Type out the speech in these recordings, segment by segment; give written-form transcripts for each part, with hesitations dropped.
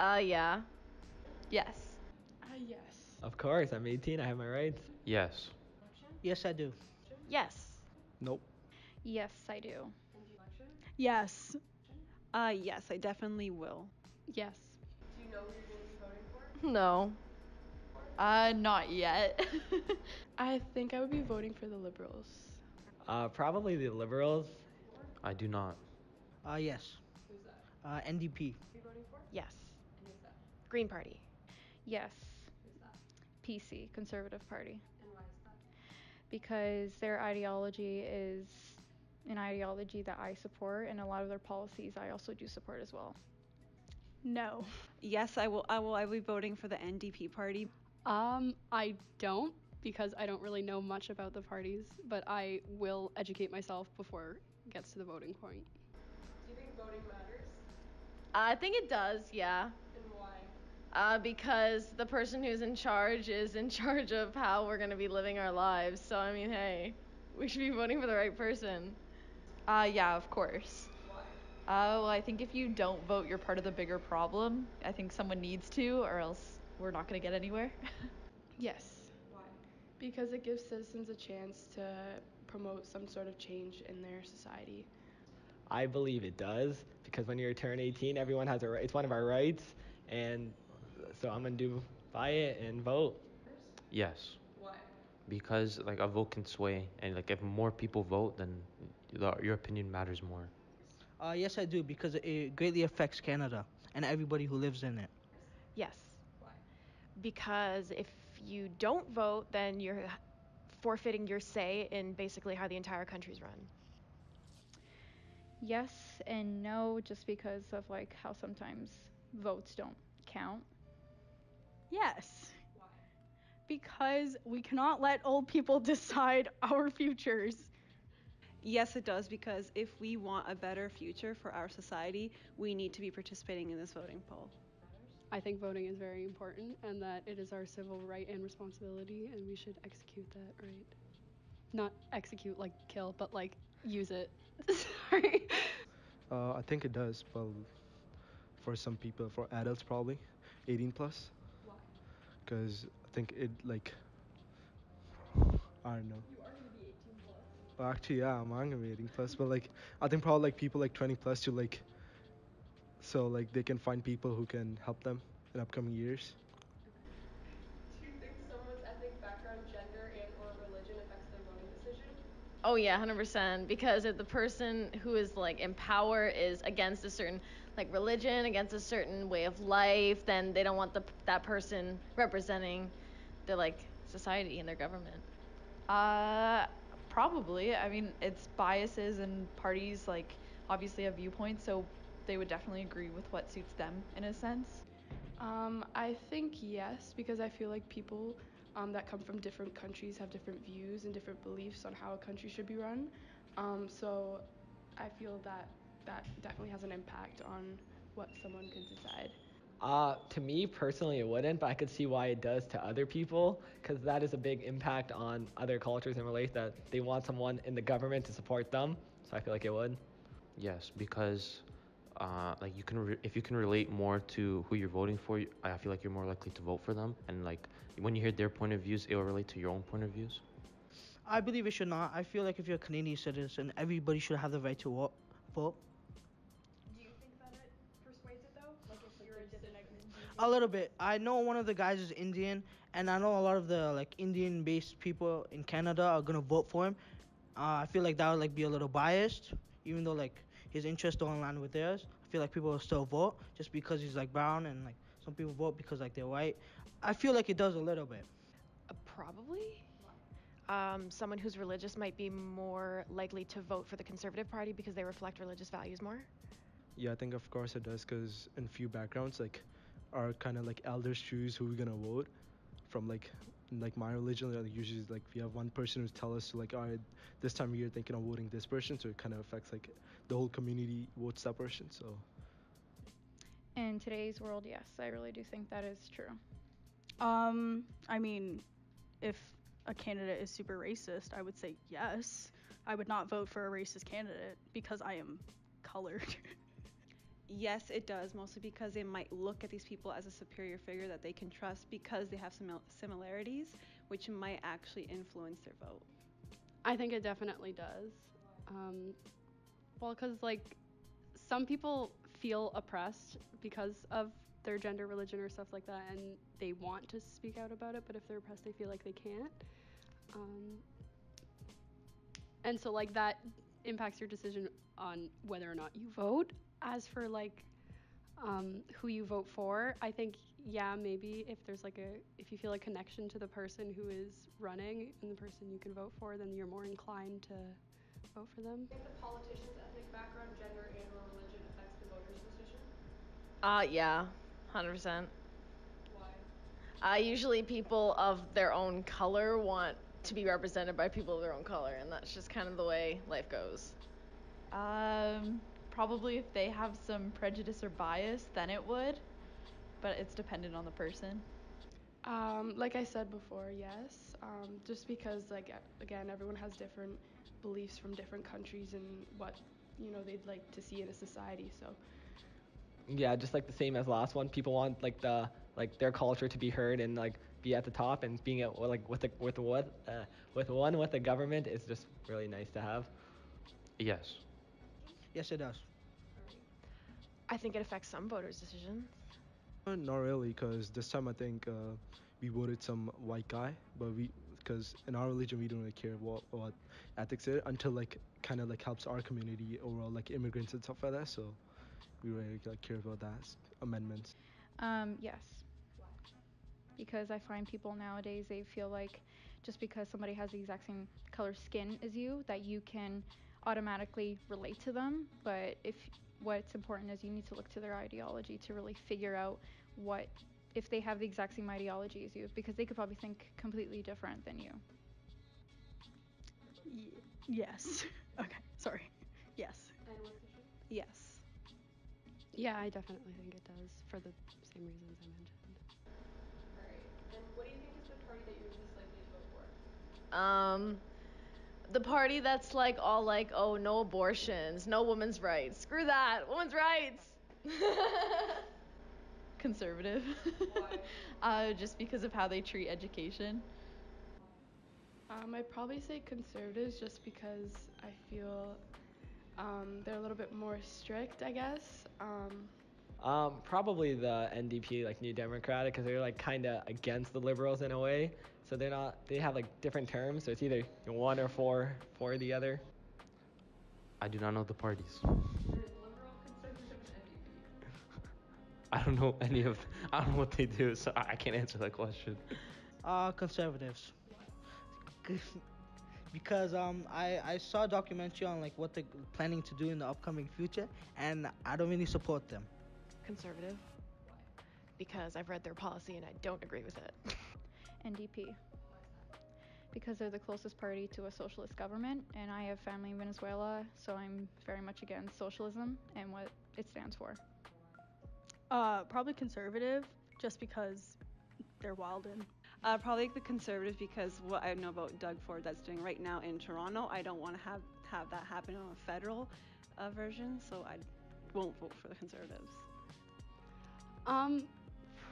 Yeah. Yes. Yes. Of course, I'm 18. I have my rights. Yes. Yes, I do. Yes. Nope. Yes, I do. Yes. Yes, I definitely will. Yes. Do you know who you're going to be voting for? No. Not yet. I think I would be voting for the Liberals. Probably the Liberals. I do not. Yes. Who's that? NDP. Who are you voting for? Yes. And who's that? Green Party. Yes. Who's that? PC, Conservative Party. And why is that? Because their ideology is an ideology that I support, and a lot of their policies I also do support as well. No. Yes, I will. I will be voting for the NDP party. I don't, because I don't really know much about the parties, but I will educate myself before it gets to the voting point. Do you think voting matters? I think it does, yeah. And why? Because the person who's in charge is in charge of how we're going to be living our lives. So, I mean, hey, we should be voting for the right person. Yeah, of course. Why? Well, I think if you don't vote, you're part of the bigger problem. I think someone needs to, or else we're not going to get anywhere. Yes. Why? Because it gives citizens a chance to promote some sort of change in their society. I believe it does because when you turn 18, everyone has a right. It's one of our rights, and so I'm gonna do buy it and vote. Yes. Why? Because like a vote can sway, and like if more people vote, then your opinion matters more. Yes, I do because it greatly affects Canada and everybody who lives in it. Yes. Why? Because if you don't vote, then you're forfeiting your say in basically how the entire country's run. Yes and no, just because of like how sometimes votes don't count. Yes. Why? Because we cannot let old people decide our futures. Yes, it does, because if we want a better future for our society, we need to be participating in this voting poll. I think voting is very important and that it is our civil right and responsibility, and we should execute that right. Not execute like kill, but like use it. Sorry. I think it does, but for some people, for adults probably, 18 plus, Why? because I think it like, I don't know. You are going to be 18 plus. Well, actually, yeah, I'm gonna be 18 plus, but like, I think probably like people like 20 plus to like, so like they can find people who can help them in upcoming years. Do you think someone's ethnic background, gender, and or religion affects their voting decision? Oh yeah, 100%. Because if the person who is like in power is against a certain like religion, against a certain way of life, then they don't want that person representing their like society and their government. Probably. I mean, it's biases and parties like obviously have viewpoints, so they would definitely agree with what suits them in a sense. I think yes, because I feel like people that come from different countries have different views and different beliefs on how a country should be run. So I feel that that definitely has an impact on what someone could decide. To me personally, it wouldn't, but I could see why it does to other people, because that is a big impact on other cultures and beliefs that they want someone in the government to support them. So I feel like it would. Yes, because like if you can relate more to who you're voting for, I feel like you're more likely to vote for them, and like when you hear their point of views, it will relate to your own point of views. I believe it should not. I feel like if you're a Canadian citizen, everybody should have the right to vote. Do you think that it persuades it though? Like if you're a different A little bit. I know one of the guys is Indian, and I know a lot of the like Indian-based people in Canada are gonna vote for him. I feel like that would like be a little biased, even though like his interests don't align with theirs. I feel like people will still vote just because he's like brown, and like some people vote because like they're white. I feel like it does a little bit. Probably. Someone who's religious might be more likely to vote for the Conservative Party because they reflect religious values more. Yeah, I think of course it does, because in few backgrounds like our kind of like elders choose who we're gonna vote from. Like in, like my religion, like usually like we have one person who tell us to like, all right, this time of year thinking of voting this person, so it kind of affects like the whole community votes that person. So In today's world, yes, I really do think that is true. I mean, if a candidate is super racist, I would say yes. I would not vote for a racist candidate because I am colored. Yes, it does, mostly because they might look at these people as a superior figure that they can trust because they have some similarities, which might actually influence their vote. I think it definitely does. Um, well, because like some people feel oppressed because of their gender, religion, or stuff like that, and they want to speak out about it, but if they're oppressed, they feel like they can't. And so like that impacts your decision on whether or not you vote. As for like who you vote for, I think yeah, maybe if there's like if you feel a connection to the person who is running and the person you can vote for, then you're more inclined to vote for them. Do you think the politician's ethnic background, gender, and/or religion affects the voter's decision? Yeah, 100%. Why? Usually people of their own color want to be represented by people of their own color, and that's just kind of the way life goes. Probably if they have some prejudice or bias, then it would. But it's dependent on the person. Like I said before, yes. Just because like again, everyone has different beliefs from different countries and what they'd like to see in a society. So Yeah, just like the same as last one, people want like their culture to be heard and like be at the top, and being at like with the government is just really nice to have. Yes. Yes, it does. I think it affects some voters' decisions. Not really, because this time I think we voted some white guy, but because in our religion we don't really care what ethics is until like kind of like helps our community overall, like immigrants and stuff like that. So we really like care about that amendments. Yes. Because I find people nowadays, they feel like just because somebody has the exact same color skin as you, that you can automatically relate to them. But what's important is you need to look to their ideology to really figure out if they have the exact same ideology as you, because they could probably think completely different than you. Yes. Okay, sorry. Yes. And what's the issue? Yes. yeah, I definitely think it does for the same reasons I mentioned. Alright. And what do you think is the party that you're least likely to vote for? The party that's like all like, oh, no abortions, no women's rights. Screw that, women's rights. Conservative. Why? Just because of how they treat education. I'd probably say conservatives just because I feel they're a little bit more strict, I guess. Probably the NDP, like New Democratic, because they're like kind of against the liberals in a way. So they have like different terms. So it's either one or for the other. I do not know the parties. There's liberal, conservative, and NDP. I don't know any of. I don't know what they do, so I can't answer that question. Conservatives. Because I saw a documentary on like what they're planning to do in the upcoming future, and I don't really support them. Conservative. Because I've read their policy and I don't agree with it. NDP. Because they're the closest party to a socialist government, and I have family in Venezuela, so I'm very much against socialism and what it stands for. Probably conservative, just because they're wild and. Probably the conservative, because what I know about Doug Ford that's doing right now in Toronto, I don't want to have that happen on a federal version, so I won't vote for the conservatives.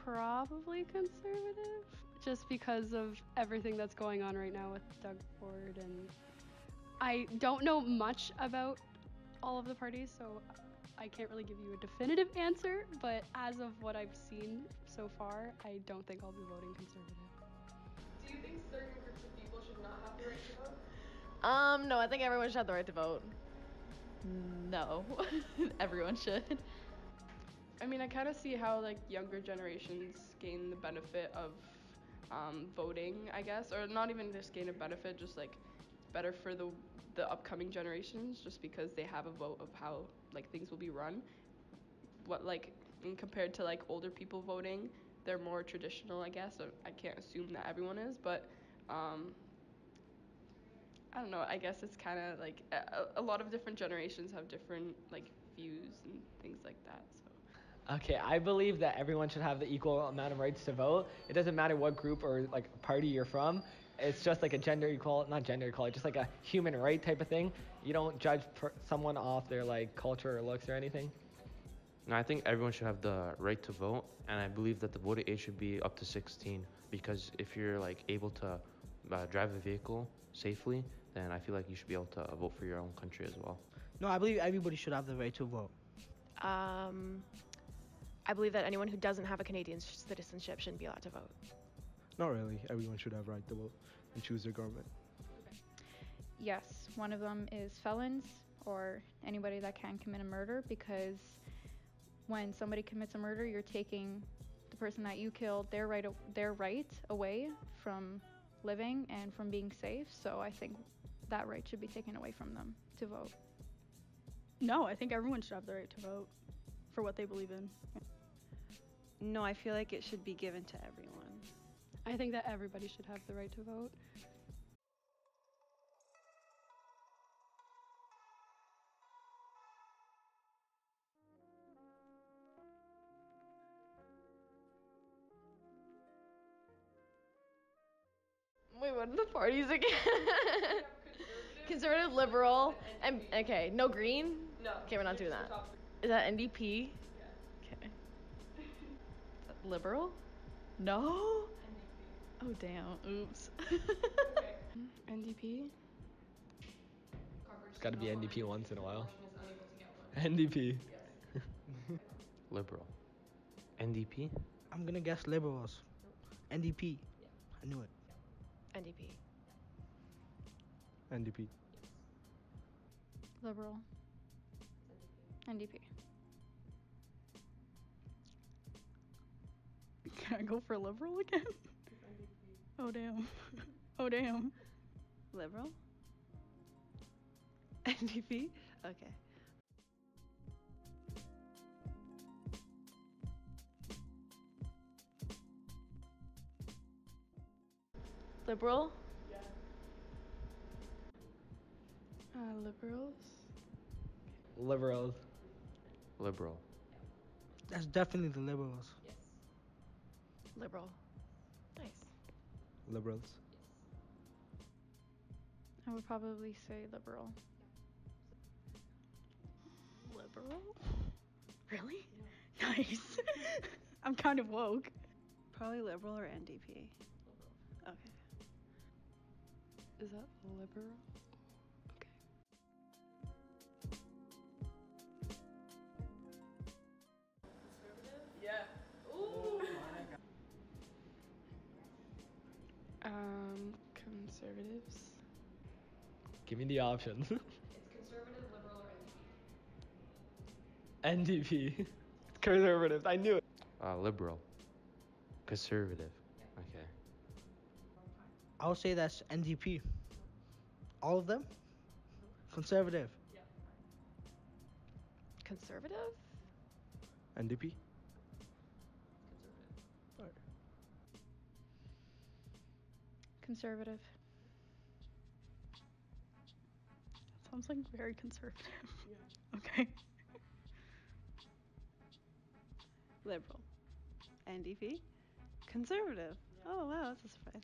Probably conservative, just because of everything that's going on right now with Doug Ford, and I don't know much about all of the parties, so I can't really give you a definitive answer, but as of what I've seen so far, I don't think I'll be voting conservative. Do you think certain groups of people should not have the right to vote? No, I think everyone should have the right to vote. No. Everyone should. I mean, I kind of see how like younger generations gain the benefit of voting, I guess, or not even just gain a benefit, just like it's better for the upcoming generations, just because they have a vote of how like things will be run. What like in compared to like older people voting, they're more traditional, I guess. So I can't assume that everyone is, but I don't know. I guess it's kind of like a lot of different generations have different like views and things like that. So. Okay, I believe that everyone should have the equal amount of rights to vote. It doesn't matter what group or like party you're from. It's just like a not gender equality, just like a human right type of thing. You don't judge someone off their like culture or looks or anything. No, I think everyone should have the right to vote, and I believe that the voting age should be up to 16 because if you're like able to drive a vehicle safely, then I feel like you should be able to vote for your own country as well. No, I believe everybody should have the right to vote. I believe that anyone who doesn't have a Canadian citizenship shouldn't be allowed to vote. Not really. Everyone should have right to vote and choose their government. Yes, one of them is felons or anybody that can commit a murder, because when somebody commits a murder, you're taking the person that you killed their right away from living and from being safe. So I think that right should be taken away from them to vote. No, I think everyone should have the right to vote for what they believe in. No, I feel like it should be given to everyone. I think that everybody should have the right to vote. Wait, what are the parties again? Conservative, liberal, and okay, no green? No. Okay, we're not doing that. Is that NDP? Okay. Is that liberal? No? Oh, damn. Oops. NDP. It's got to be NDP once in a while. NDP. Liberal. NDP? I'm gonna guess liberals. NDP. I knew it. NDP. NDP. Liberal. NDP. Can I go for liberal again? Oh damn. Oh damn. Liberal? NDP? Okay. Liberal? Liberals. Liberals. Liberal. That's definitely the liberals. Liberal. Nice. Liberals. I would probably say liberal. Liberal? Really? Nice. I'm kind of woke. Probably liberal or NDP. Okay. Is that liberal? Yeah. Ooh. Conservatives. Give me the options. It's conservative, liberal, or NDP. Conservatives. I knew it. Liberal. Conservative. Okay. I would say that's NDP. All of them? Conservative. Conservative? NDP. Conservative. Sounds like very conservative. Yeah. Okay. Liberal. NDP? Conservative. Oh, wow, that's a surprise.